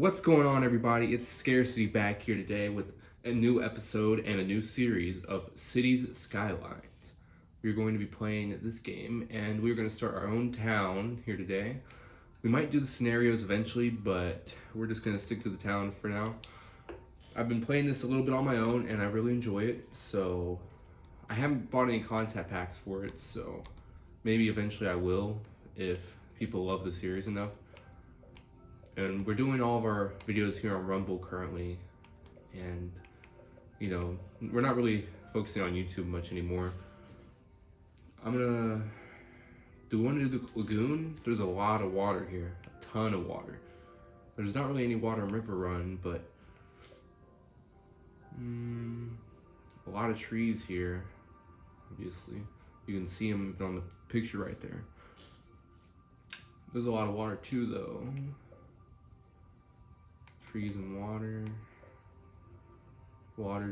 What's going on, everybody? It's Scarcity back here today with a new episode and a new series of Cities Skylines. We're going to be playing this game, and we're going to start our own town here today. We might do the scenarios eventually, but we're just going to stick to the town for now. I've been playing this a little bit on my own, and I really enjoy it, so I haven't bought any content packs for it, so maybe eventually I will if people love the series enough. And we're doing all of our videos here on Rumble currently, and we're not really focusing on YouTube much anymore. Do we want to do the lagoon? There's a lot of water here, a ton of water. There's not really any water in River Run, but a lot of trees here, obviously. You can see them on the picture right there. There's a lot of water too, though. Trees and water,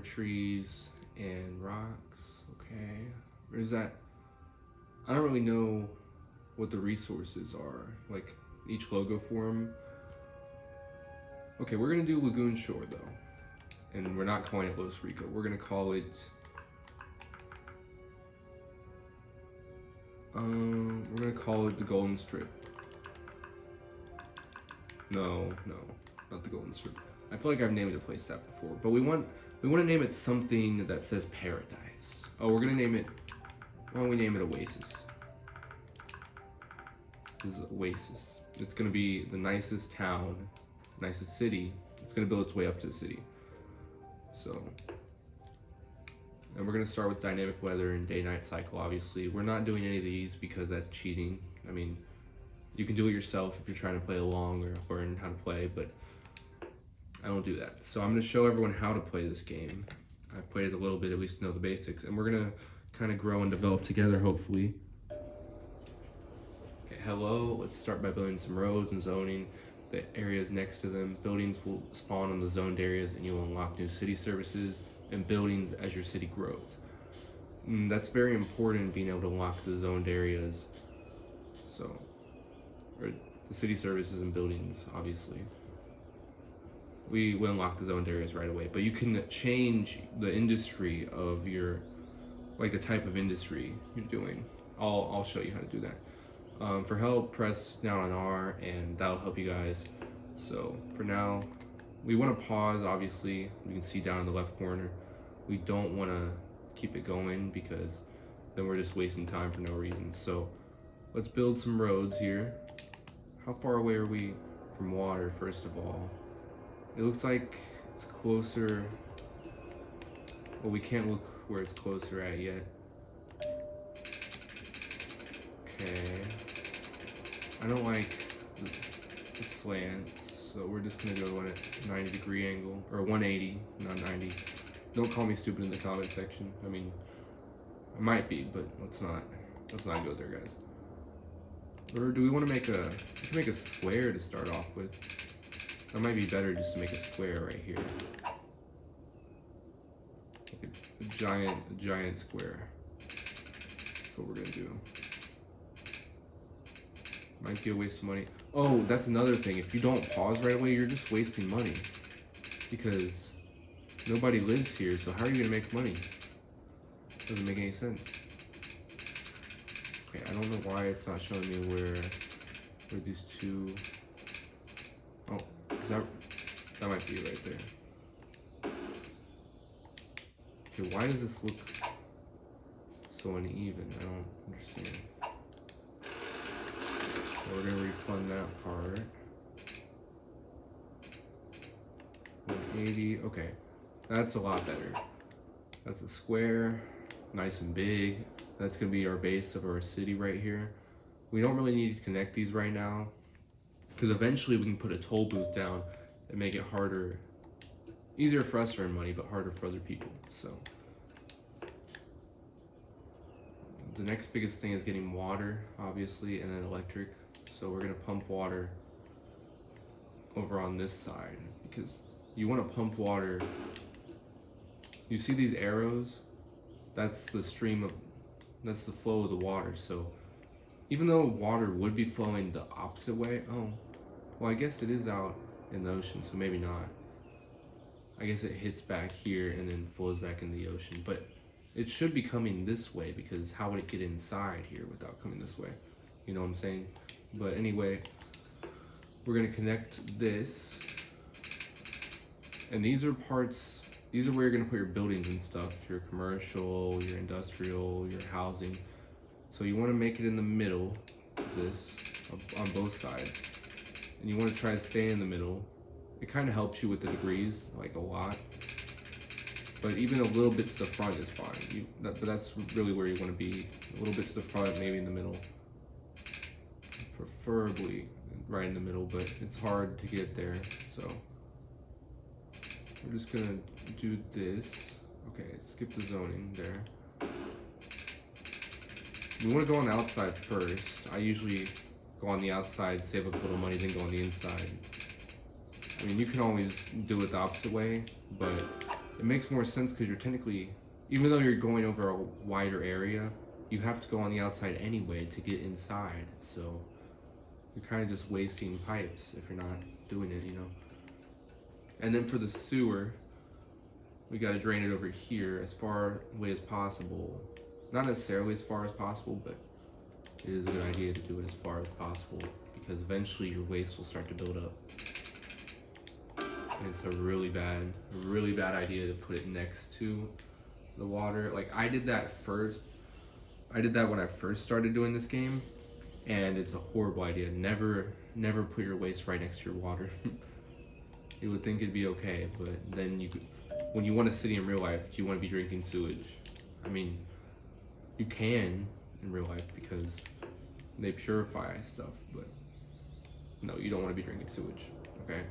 trees, and rocks. Okay, where's that? I don't really know what the resources are, like each logo for them. Okay, we're gonna do Lagoon Shore though, and we're not calling it Los Rico. We're gonna call it the Golden Strip. No, not the Golden Strip. I feel like I've named a place that before, but we want to name it something that says paradise. Oh, we're gonna name it. Why don't we name it Oasis? This is Oasis. It's gonna be the nicest town, nicest city. It's gonna build its way up to the city. So, and we're gonna start with dynamic weather and day-night cycle. Obviously, we're not doing any of these because that's cheating. I mean, you can do it yourself if you're trying to play along or learn how to play, but I don't do that. So I'm going to show everyone how to play this game. I've played it a little bit, at least to know the basics, and we're going to kind of grow and develop together, hopefully. Okay, hello. Let's start by building some roads and zoning the areas next to them. Buildings will spawn on the zoned areas, and you'll unlock new city services and buildings as your city grows. And that's very important, being able to unlock the zoned areas. So, or the city services and buildings, obviously. We will unlock the zoned areas right away, but you can change the industry of your, like the type of industry you're doing. I'll show you how to do that. For help, press down on R, and that'll help you guys. So for now, we want to pause. Obviously, you can see down in the left corner. We don't want to keep it going because then we're just wasting time for no reason. So let's build some roads here. How far away are we from water, first of all? It looks like it's closer. Well, we can't look where it's closer at yet. Okay. I don't like the slants, so we're just gonna go at a 90-degree angle, or 180, not 90. Don't call me stupid in the comment section. I mean, I might be, but let's not go there, guys. Or do we want to we can make a square to start off with. That might be better, just to make a square right here. Like a giant square. That's what we're gonna do. Might be a waste of money. Oh, that's another thing. If you don't pause right away, you're just wasting money. Because nobody lives here, so how are you gonna make money? Doesn't make any sense. Okay, I don't know why it's not showing me where these two. Oh, is that might be right there. Okay, why does this look so uneven? I don't understand. Well, we're gonna refund that part. 180. Okay, that's a lot better. That's a square, nice and big. That's gonna be our base of our city right here. We don't really need to connect these right now, because eventually we can put a toll booth down and make it harder, easier for us to earn money, but harder for other people. So the next biggest thing is getting water, obviously, and then electric. So we're gonna pump water over on this side, because you want to pump water. You see these arrows? That's the that's the flow of the water. So even though water would be flowing the opposite way, oh, well, I guess it is out in the ocean, so maybe not. I guess it hits back here and then flows back in the ocean, but it should be coming this way, because how would it get inside here without coming this way? You know what I'm saying? But anyway, we're gonna connect this, and these are where you're gonna put your buildings and stuff, your commercial, your industrial, your housing. So you wanna make it in the middle of this, on both sides. And you wanna try to stay in the middle. It kind of helps you with the degrees, like a lot. But even a little bit to the front is fine. But that's really where you want to be. A little bit to the front, maybe in the middle. Preferably right in the middle, but it's hard to get there. So we're just gonna do this. Okay, skip the zoning there. We want to go on the outside first. I usually go on the outside, save up a little money, then go on the inside. I mean, you can always do it the opposite way, but it makes more sense because you're technically, even though you're going over a wider area, you have to go on the outside anyway to get inside. So you're kind of just wasting pipes if you're not doing it, you know. And then for the sewer, we got to drain it over here as far away as possible. Not necessarily as far as possible, but it is a good idea to do it as far as possible, because eventually your waste will start to build up. And it's a really bad idea to put it next to the water. Like, I did that when I first started doing this game, and it's a horrible idea. Never put your waste right next to your water. You would think it'd be okay, but then when you want a city in real life, do you want to be drinking sewage? I mean, you can in real life because they purify stuff, but no, you don't want to be drinking sewage, okay?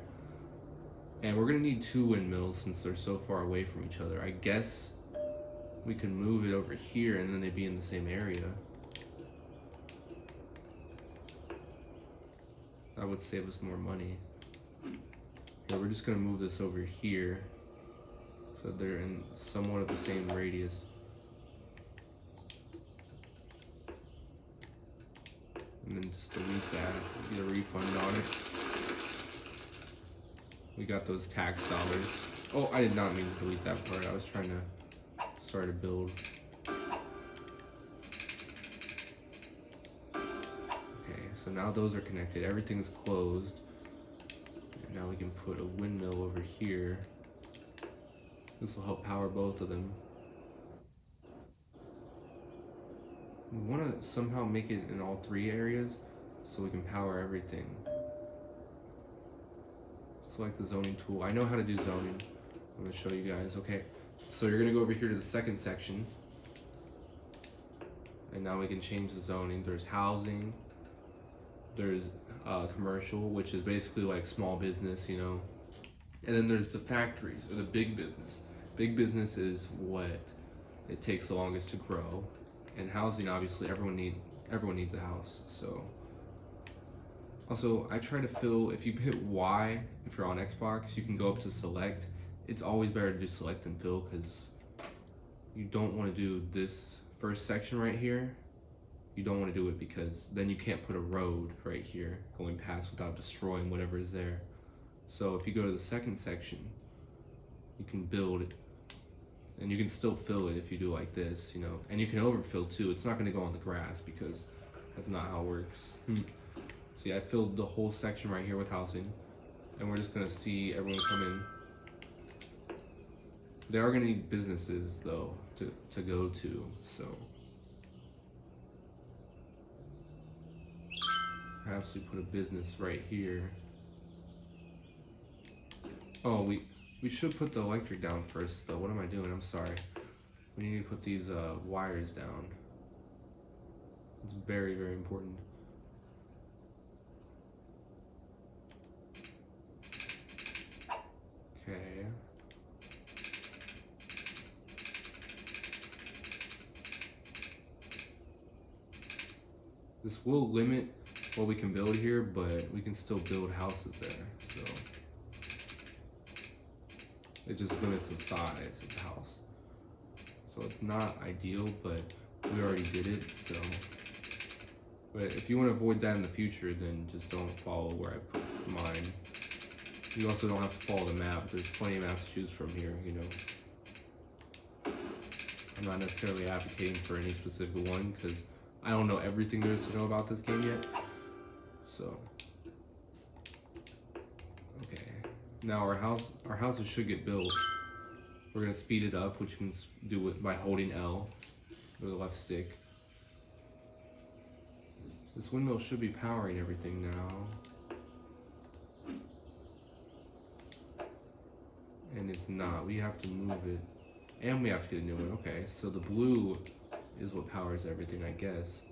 And we're gonna need 2 windmills since they're so far away from each other. I guess we can move it over here and then they'd be in the same area. That would save us more money. Yeah, we're just gonna move this over here so they're in somewhat of the same radius. And then just delete that, get a refund on it. We got those tax dollars. Oh, I did not mean to delete that part. I was trying to start a build. Okay, so now those are connected. Everything's closed. And now we can put a windmill over here. This will help power both of them. We want to somehow make it in all 3 areas so we can power everything. Select the zoning tool. I know how to do zoning. I'm going to show you guys. Okay, so you're going to go over here to the second section. And now we can change the zoning. There's housing. There's commercial, which is basically like small business, you know. And then there's the factories, or the big business. Big business is what it takes the longest to grow. And housing, obviously, everyone needs a house. So also, I try to fill, if you hit Y, if you're on Xbox, you can go up to select. It's always better to do select than fill, because you don't want to do this first section right here. You don't want to do it because then you can't put a road right here going past without destroying whatever is there. So if you go to the second section, you can build it. And you can still fill it if you do like this, you know. And you can overfill too. It's not going to go on the grass because that's not how it works. See, I filled the whole section right here with housing. And we're just going to see everyone come in. There are going to need businesses, though, to go to, so. Perhaps we put a business right here. Oh, we should put the electric down first, though. What am I doing? I'm sorry. We need to put these wires down. It's very, very important. Okay. This will limit what we can build here, but we can still build houses there, so. It just limits the size of the house. So it's not ideal, but we already did it, so. But if you want to avoid that in the future, then just don't follow where I put mine. You also don't have to follow the map. There's plenty of maps to choose from here, you know. I'm not necessarily advocating for any specific one because I don't know everything there is to know about this game yet. So, okay. Now our houses should get built. We're gonna speed it up, which you can do it by holding L or the left stick. This windmill should be powering everything now. And it's not. We have to move it. And we have to get a new one. Okay, so the blue is what powers everything, I guess.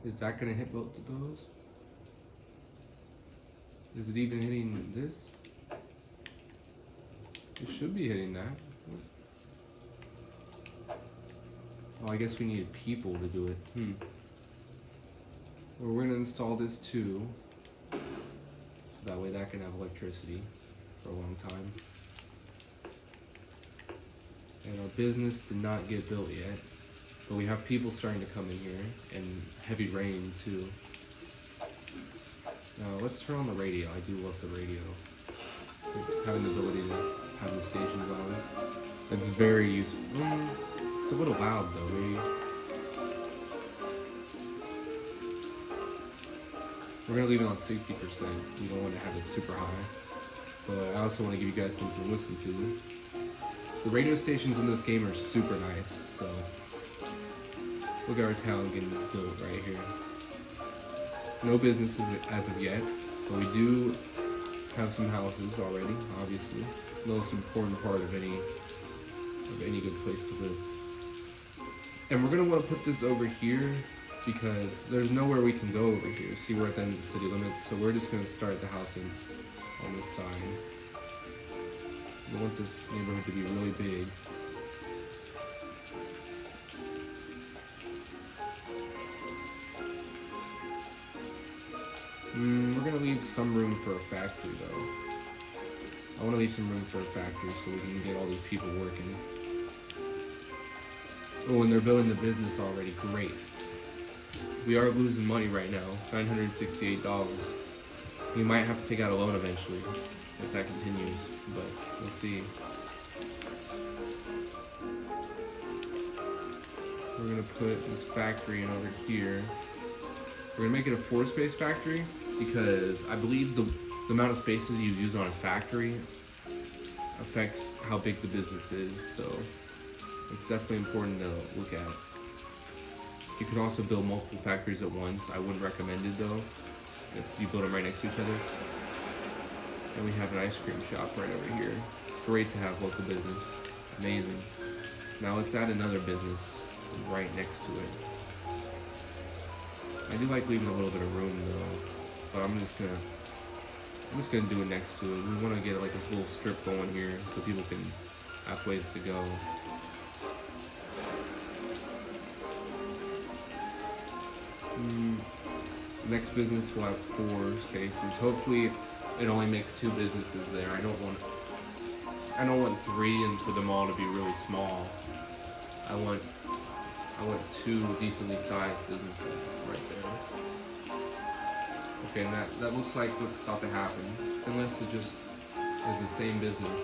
Is that gonna hit both of those? Is it even hitting this? It should be hitting that. Oh, I guess we needed people to do it. Well, we're gonna install this too. So that way that can have electricity for a long time. And our business did not get built yet. But we have people starting to come in here, and heavy rain too. Now let's turn on the radio. I do love the radio. Having the ability to have the stations on. It's very useful. It's a little loud though, maybe. We're gonna leave it on 60%. We don't want to have it super high. But I also want to give you guys something to listen to. The radio stations in this game are super nice, so look at our town getting built right here. No businesses as of yet, but we do have some houses already, obviously. The most important part of any good place to live. And we're gonna want to put this over here because there's nowhere we can go over here. See, we're at the end of the city limits, so we're just gonna start the house on this side. We want this neighborhood to be really big. We're gonna leave some room for a factory though. I want to leave some room for a factory so we can get all these people working. Oh, and they're building the business already. Great. We are losing money right now, $968. We might have to take out a loan eventually if that continues, but we'll see. We're gonna put this factory in over here. We're gonna make it a 4-space factory because I believe the amount of spaces you use on a factory affects how big the business is, so it's definitely important to look at. You can also build multiple factories at once. I wouldn't recommend it though, if you build them right next to each other. And we have an ice cream shop right over here. It's great to have local business. Amazing. Now let's add another business right next to it. I do like leaving a little bit of room though, but I'm just gonna do it next to it. We want to get like this little strip going here so people can have ways to go. Next business will have 4 spaces. Hopefully it only makes 2 businesses there. I don't want 3 and for them all to be really small. I want 2 decently sized businesses right there. Okay, and that looks like what's about to happen. Unless it just is the same business.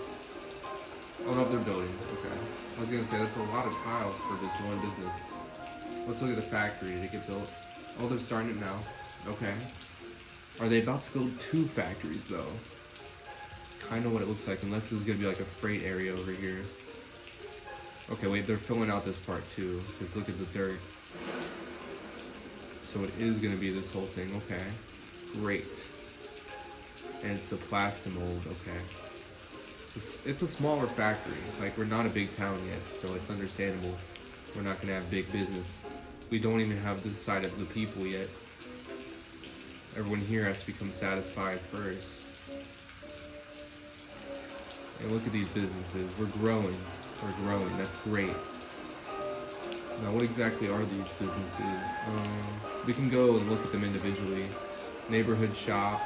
Oh no, they're building. Okay. I was gonna say that's a lot of tiles for this one business. Let's look at the factory. Did it get built? Oh, they're starting it now. Okay. Are they about to build 2 factories though? It's kind of what it looks like, unless this is gonna be like a freight area over here. Okay, wait, they're filling out this part too, because look at the dirt. So it is gonna be this whole thing. Okay, great. And it's a plastimold. Okay. It's a smaller factory. Like, we're not a big town yet, so it's understandable. We're not gonna have big business. We don't even have this side of the people yet. Everyone here has to become satisfied first. And look at these businesses. We're growing. We're growing. That's great. Now, what exactly are these businesses? We can go and look at them individually. Neighborhood shop.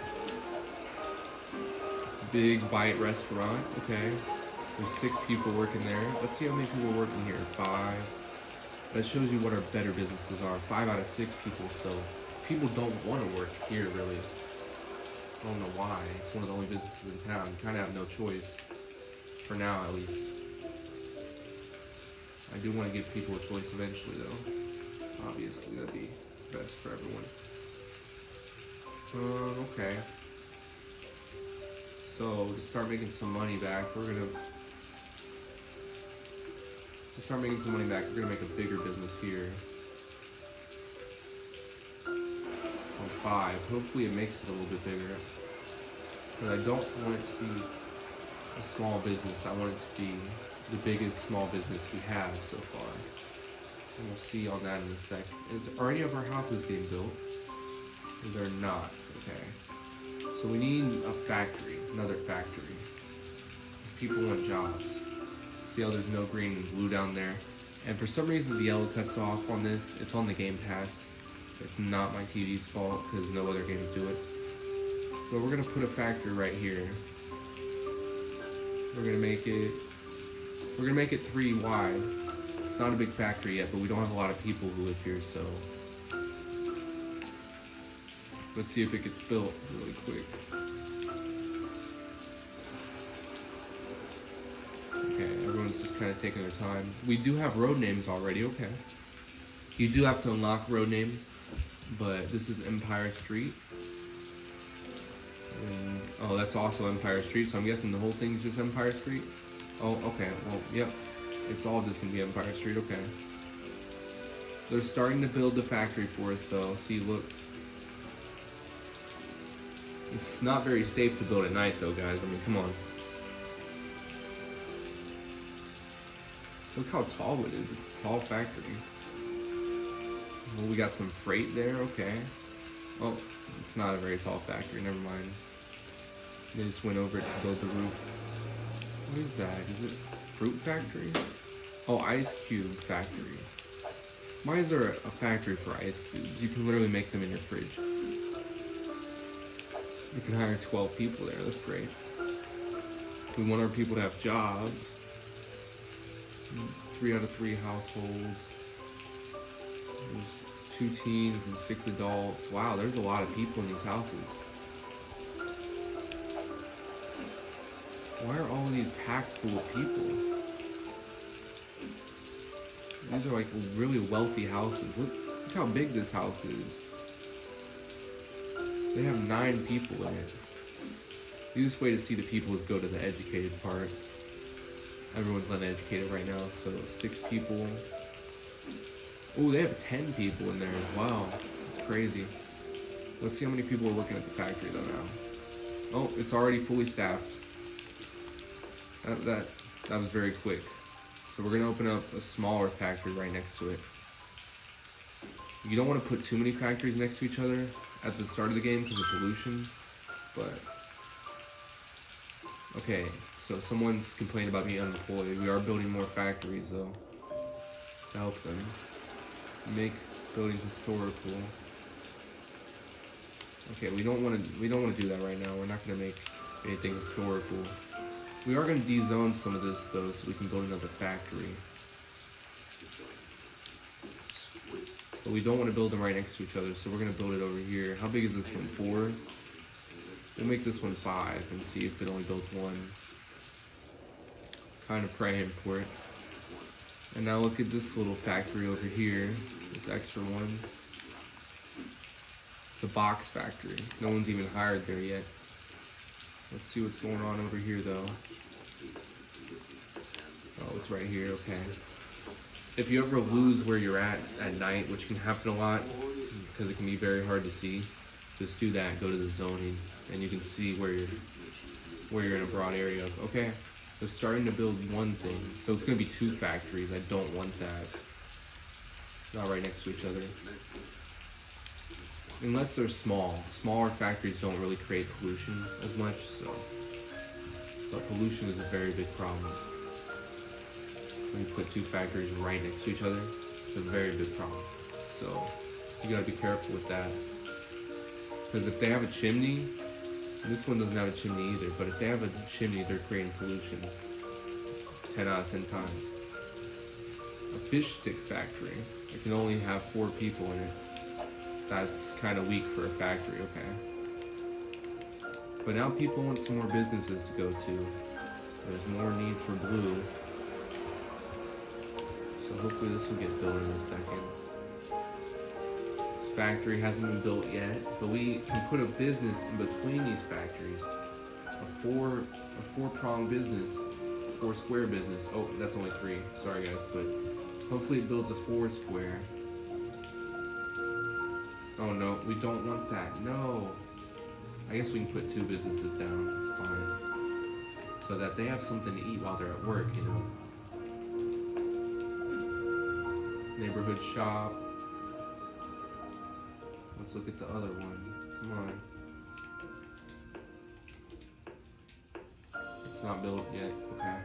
Big bite restaurant. Okay. There's 6 people working there. Let's see how many people are working here. 5. That shows you what our better businesses are. 5 out of 6 people, so people don't want to work here, really. I don't know why. It's one of the only businesses in town. You kind of have no choice. For now, at least. I do want to give people a choice eventually, though. Obviously, that'd be best for everyone. Okay. So, to start making some money back, we're gonna... To start making some money back, we're gonna make a bigger business here. On 5. Hopefully it makes it a little bit bigger. But I don't want it to be a small business. I want it to be the biggest small business we have so far. And we'll see on that in a sec. Are any of our houses getting built? They're not. Okay. So we need a factory. Another factory. Because people want jobs. See how there's no green and blue down there? And for some reason the yellow cuts off on this. It's on the Game Pass. It's not my TV's fault because no other games do it. But we're gonna put a factory right here. We're gonna make it 3 wide. It's not a big factory yet, but we don't have a lot of people who live here, so let's see if it gets built really quick. Okay, everyone's just kind of taking their time. We do have road names already, okay. You do have to unlock road names, but this is Empire Street. And, oh, that's also Empire Street, so I'm guessing the whole thing's just Empire Street? Oh, okay, well, yep. It's all just gonna be Empire Street, okay. They're starting to build the factory for us, though. See, look. It's not very safe to build at night, though, guys. I mean, come on. Look how tall it is. It's a tall factory. Well, we got some freight there, okay. Oh, it's not a very tall factory, never mind. They just went over it to build the roof. What is that? Is it fruit factory? Oh, ice cube factory. Why is there a factory for ice cubes? You can literally make them in your fridge. You can hire 12 people there, that's great. We want our people to have jobs. 3 out of 3 households. There's 2 teens and 6 adults. Wow, there's a lot of people in these houses. Why are all of these packed full of people? These are like really wealthy houses. Look how big this house is. They have 9 people in it. The easiest way to see the people is go to the educated part. Everyone's uneducated right now, so 6 people. Oh, they have 10 people in there. Wow, that's crazy. Let's see how many people are working at the factory though now. Oh, it's already fully staffed. That was very quick. So we're gonna open up a smaller factory right next to it. You don't want to put too many factories next to each other at the start of the game because of pollution, but okay, so someone's complaining about being unemployed. We are building more factories though to help them. Make building historical. Okay, we don't want to do that right now. We're not going to make anything historical. We are going to de-zone some of this though, so we can build another factory. But we don't want to build them right next to each other, so we're going to build it over here. How big is this one? 4? We'll make this one 5 and see if it only builds 1. Kind of praying for it. And now look at this little factory over here. This extra one. It's a box factory. No one's even hired there yet. Let's see what's going on over here though. Oh, it's right here, okay. If you ever lose where you're at night, which can happen a lot, because it can be very hard to see, just do that, go to the zoning, and you can see where you're in a broad area of, okay, they're starting to build one thing, so it's going to be 2 factories. I don't want that. Not right next to each other. Unless they're small. Smaller factories don't really create pollution as much, so. But pollution is a very big problem. When you put 2 factories right next to each other, it's a very big problem. So, you gotta be careful with that. Because if they have a chimney, this one doesn't have a chimney either, but if they have a chimney, they're creating pollution. 10 out of 10 times. A fish stick factory. It can only have 4 people in it. That's kind of weak for a factory, okay. But now people want some more businesses to go to. There's more need for blue. So hopefully this will get built in a second. This factory hasn't been built yet, but we can put a business in between these factories. A four-pronged business, 4 square business. Oh, that's only 3. Sorry guys, but hopefully it builds a 4 square. Oh no, we don't want that. No. I guess we can put 2 businesses down. It's fine. So that they have something to eat while they're at work, you know. Neighborhood shop. Let's look at the other one. Come on. It's not built yet. Okay.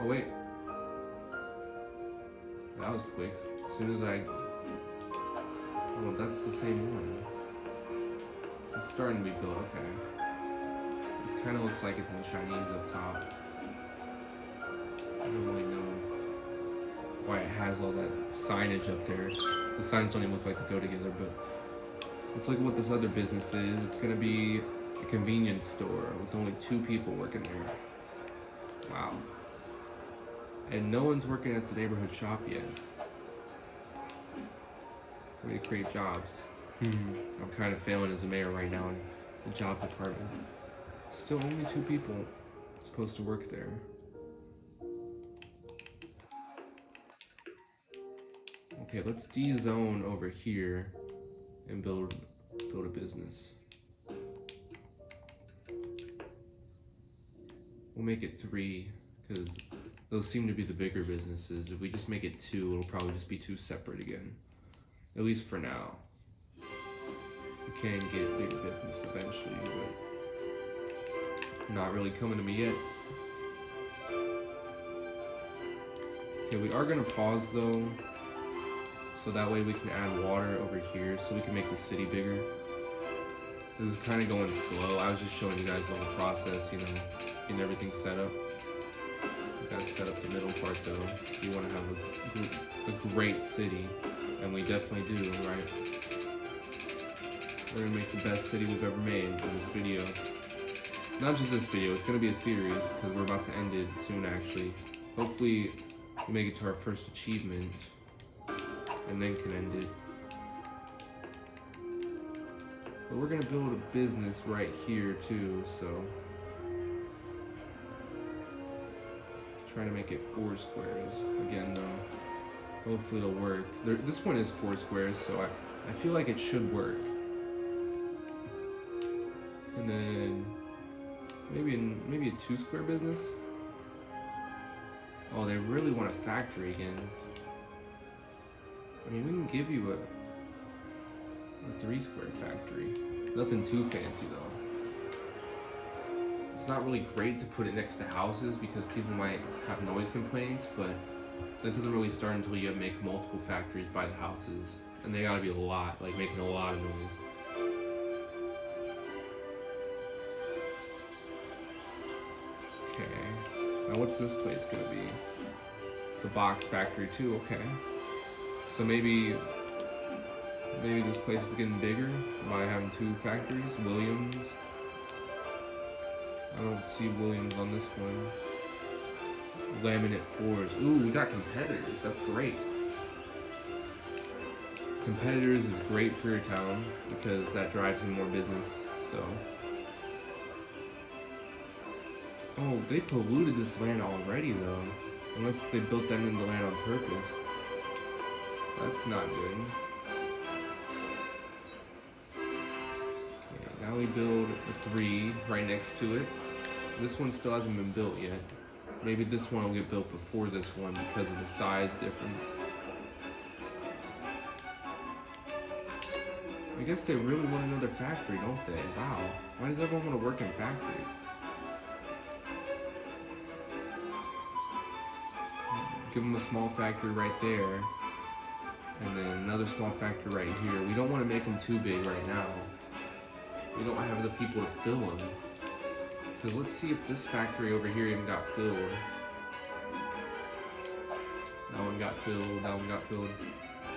Oh wait. That was quick. As soon as I... Oh, that's the same one. It's starting to be built. Okay. This kind of looks like it's in Chinese up top. I don't really know why it has all that signage up there. The signs don't even look like they go together, but let's look at what this other business is. It's gonna be a convenience store with only 2 people working there. Wow. And no one's working at the neighborhood shop yet. Way to create jobs. I'm kind of failing as a mayor right now in the job department. Still only 2 people supposed to work there. Okay, let's de-zone over here and build a business. We'll make it 3 because those seem to be the bigger businesses. If we just make it 2, it'll probably just be 2 separate again. At least for now. We can get bigger business eventually, but not really coming to me yet. Okay, we are gonna pause though, so that way we can add water over here so we can make the city bigger. This is kind of going slow. I was just showing you guys the whole process, you know, getting everything set up. You gotta set up the middle part though, if you want to have a great city, and we definitely do, right? We're gonna make the best city we've ever made in this video. Not just this video, it's gonna be a series, because we're about to end it soon actually. Hopefully we make it to our first achievement, and then can end it. But we're gonna build a business right here too, so. Trying to make it 4 squares. Again though, hopefully it'll work. This one is 4 squares, so I feel like it should work. And then maybe a 2 square business. Oh, they really want a factory again. I mean, we can give you a 3 square factory. Nothing too fancy though. It's not really great to put it next to houses because people might have noise complaints, but that doesn't really start until you make multiple factories by the houses. And they gotta be a lot, like making a lot of noise. Okay, now what's this place gonna be? It's a box factory too, okay. So maybe this place is getting bigger by having 2 factories. Williams. I don't see Williams on this one. Laminate floors. Ooh, we got competitors. That's great. Competitors is great for your town because that drives in more business. So. Oh, they polluted this land already though. Unless they built that into land on purpose. That's not good. Okay, now we build a 3 right next to it. This one still hasn't been built yet. Maybe this one will get built before this one because of the size difference. I guess they really want another factory, don't they? Wow. Why does everyone want to work in factories? Give them a small factory right there. And then another small factory right here. We don't want to make them too big right now. We don't have the people to fill them. So let's see if this factory over here even got filled. That one got filled. That one got filled.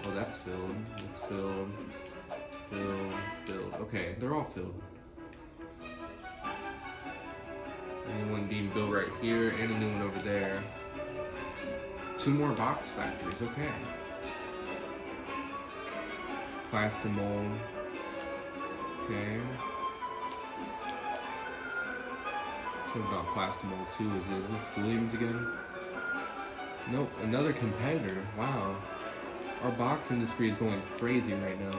Oh, that's filled. It's filled. Filled. Filled. Okay, they're all filled. A new one being built right here, and a new one over there. 2 more box factories. Okay. Plastic-mold. Okay. This one's not Plastic-mold 2, is it? Is this Williams again? Nope, another competitor. Wow. Our box industry is going crazy right now.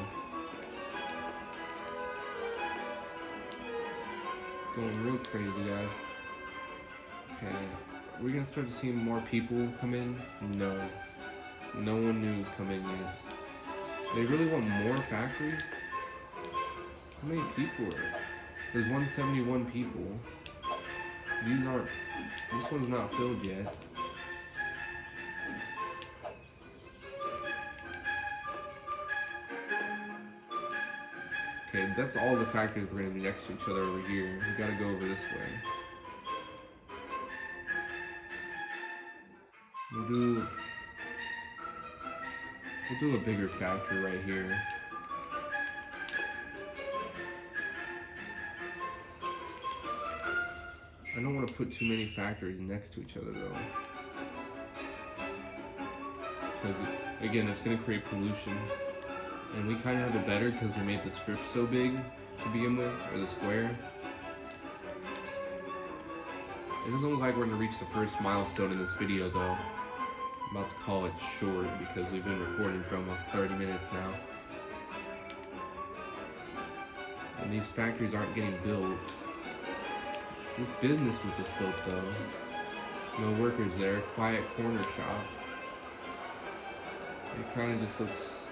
Going real crazy, guys. Okay. Are we gonna start to see more people come in? No. No one new is coming yet. They really want more factories? How many people are? There's 171 people. These aren't. This one's not filled yet. Okay, that's all the factories we're gonna do next to each other over here. We gotta go over this way. We'll do a bigger factory right here. I don't want to put too many factories next to each other though. Because again, it's going to create pollution. And we kind of have it better because we made the strip so big to begin with, or the square. It doesn't look like we're going to reach the first milestone in this video though. I'm about to call it short because we've been recording for almost 30 minutes now. And these factories aren't getting built. This business was just built though. No workers there, quiet corner shop. It kind of just looks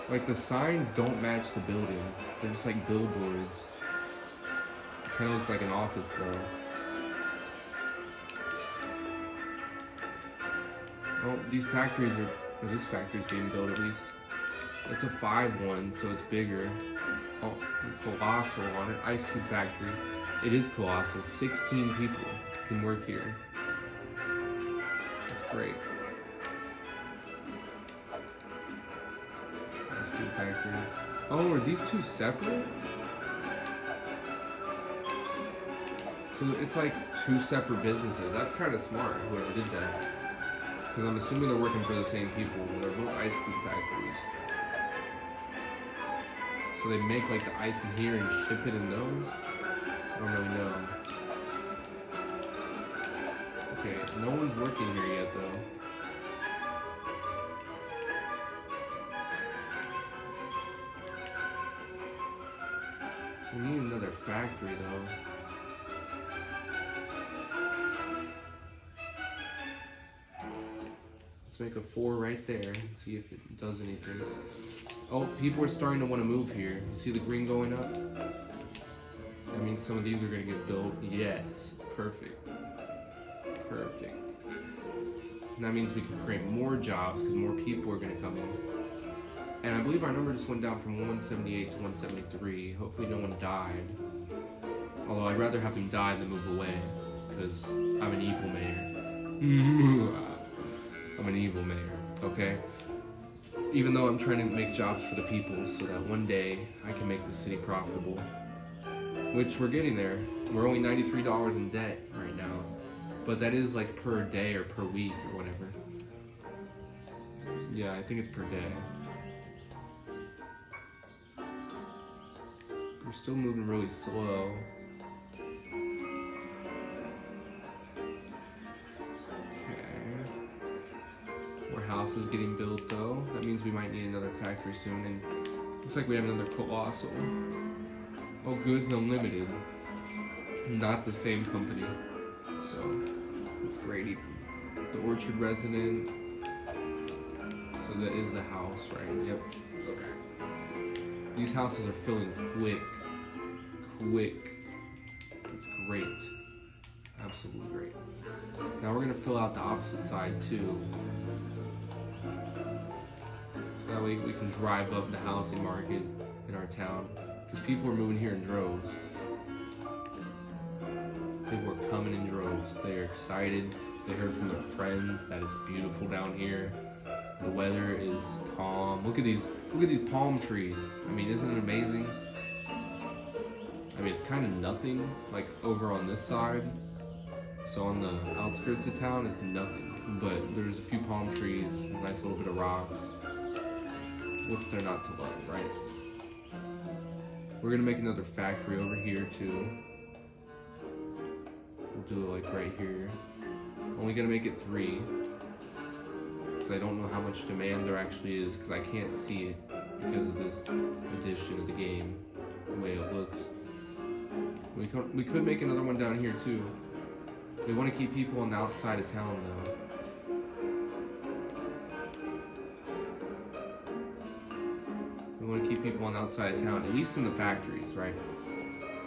like the signs don't match the building. They're just like billboards. It kind of looks like an office though. Oh, these factories are, or this factory's getting built at least. It's a 5-1, so it's bigger. Oh, colossal on it, ice cube factory. It is colossal, 16 people can work here. That's great. Ice cube factory. Oh, are these two separate? So it's like 2 separate businesses. That's kind of smart, whoever did that. Because I'm assuming they're working for the same people. They're both ice cube factories. So they make like the ice in here and ship it in those? I don't really know. Okay, no one's working here yet though. We need another factory though. Let's make a 4 right there and see if it does anything. Oh, people are starting to want to move here. You see the green going up? That means some of these are going to get built. Yes, perfect. Perfect. And that means we can create more jobs because more people are going to come in. And I believe our number just went down from 178 to 173. Hopefully no one died. Although I'd rather have them die than move away because I'm an evil mayor. I'm an evil mayor, okay? Even though I'm trying to make jobs for the people so that one day I can make the city profitable. Which we're getting there. We're only $93 in debt right now. But that is like per day or per week or whatever. Yeah, I think it's per day. We're still moving really slow. House is getting built though. That means we might need another factory soon, and looks like we have another colossal. Oh, Goods Unlimited. Not the same company. So it's great. The Orchard Resident. So that is a house, right? Yep. Okay. These houses are filling quick. It's great. Absolutely great. Now we're gonna fill out the opposite side too. That way we can drive up the housing market in our town. Because people are moving here in droves. People are coming in droves. They are excited They heard from their friends that it's beautiful down here. The weather is calm. Look at these palm trees. I mean, isn't it amazing? I mean, it's kind of nothing like over on this side. So on the outskirts of town, it's nothing. But there's a few palm trees, a nice little bit of rocks. What's there not to love, right? We're gonna make another factory over here too. We'll do it like right here. Only gonna make it 3. Because I don't know how much demand there actually is, because I can't see it because of this edition of the game, the way it looks. We could make another one down here too. We want to keep people on the outside of town though. We want to keep people on the outside of town, at least in the factories, right?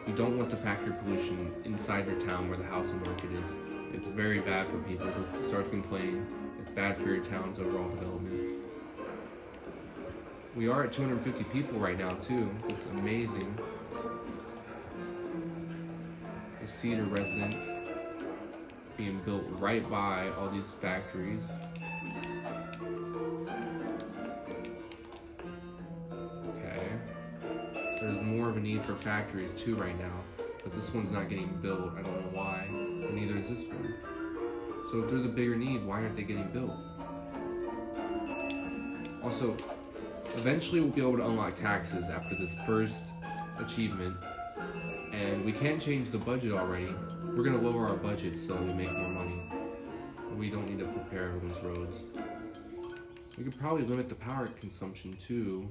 You don't want the factory pollution inside your town where the housing market is. It's very bad for people to start to complain. It's bad for your town's overall development. We are at 250 people right now too. It's amazing. The Cedar residence being built right by all these factories. Okay. There's more of a need for factories too right now, but this one's not getting built. I don't know why, and neither is this one. So if there's a bigger need, why aren't they getting built? Also, eventually we'll be able to unlock taxes after this first achievement, and we can't change the budget already. We're gonna lower our budget so we make more money. We don't need to prepare everyone's roads. We could probably limit the power consumption too,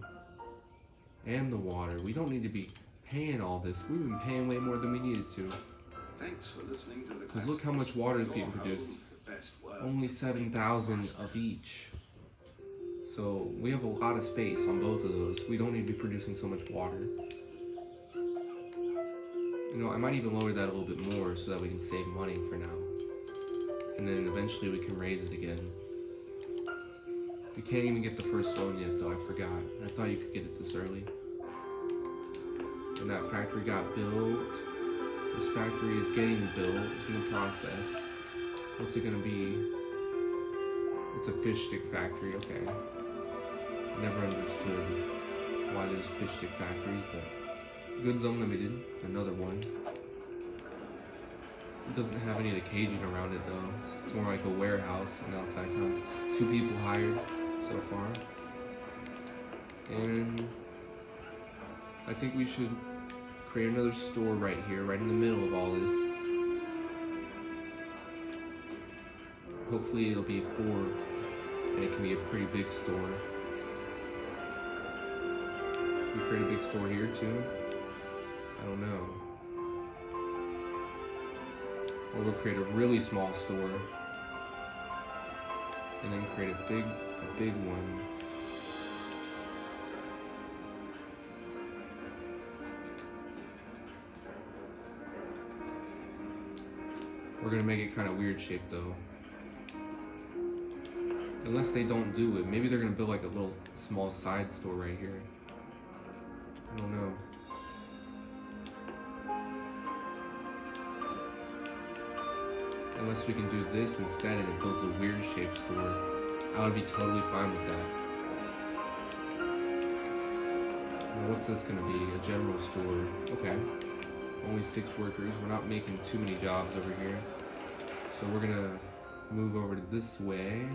and the water. We don't need to be paying all this. We've been paying way more than we needed to. Thanks for listening to the Because look how much water is being produced. Only 7,000 of each. So we have a lot of space on both of those. We don't need to be producing so much water. You know, I might even lower that a little bit more so that we can save money for now. And then eventually we can raise it again. We can't even get the first loan yet though, I forgot. I thought you could get it this early. And that factory got built. This factory is getting built, it's in the process. What's it gonna be? It's a fish stick factory, okay. I never understood why there's fish stick factories, but Goods Unlimited, another one. It doesn't have any of the caging around it though. It's more like a warehouse on the outside town. 2 people hired so far. And I think we should create another store right here, right in the middle of all this. Hopefully it'll be 4 and it can be a pretty big store. We create a big store here too? I don't know. Or we'll create a really small store and then create a big one. We're gonna make it kind of weird shape though. Unless they don't do it. Maybe they're gonna build like a little small side store right here. I don't know. Unless we can do this instead and it builds a weird shaped store. I would be totally fine with that. Now what's this gonna be? A general store. Okay. Only 6 workers. We're not making too many jobs over here. So we're gonna move over to this way.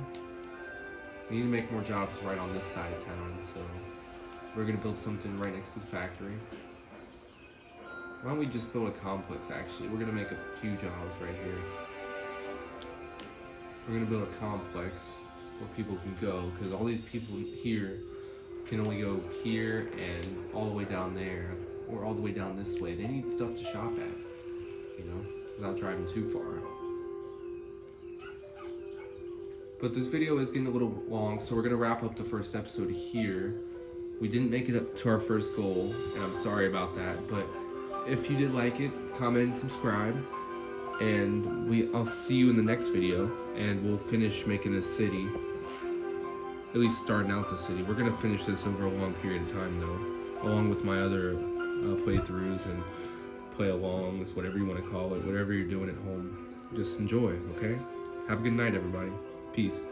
We need to make more jobs right on this side of town, so we're gonna build something right next to the factory. Why don't we just build a complex actually? We're gonna make a few jobs right here. We're gonna build a complex where people can go, because all these people here can only go here and all the way down there, or all the way down this way. They need stuff to shop at, you know, without driving too far. But this video is getting a little long, so we're gonna wrap up the first episode here. We didn't make it up to our first goal, and I'm sorry about that, but if you did like it, comment and subscribe, and I'll see you in the next video, and we'll finish making this city, at least starting out the city. We're gonna finish this over a long period of time though, along with my other playthroughs and play-alongs, whatever you wanna call it, whatever you're doing at home. Just enjoy, okay? Have a good night, everybody. Peace.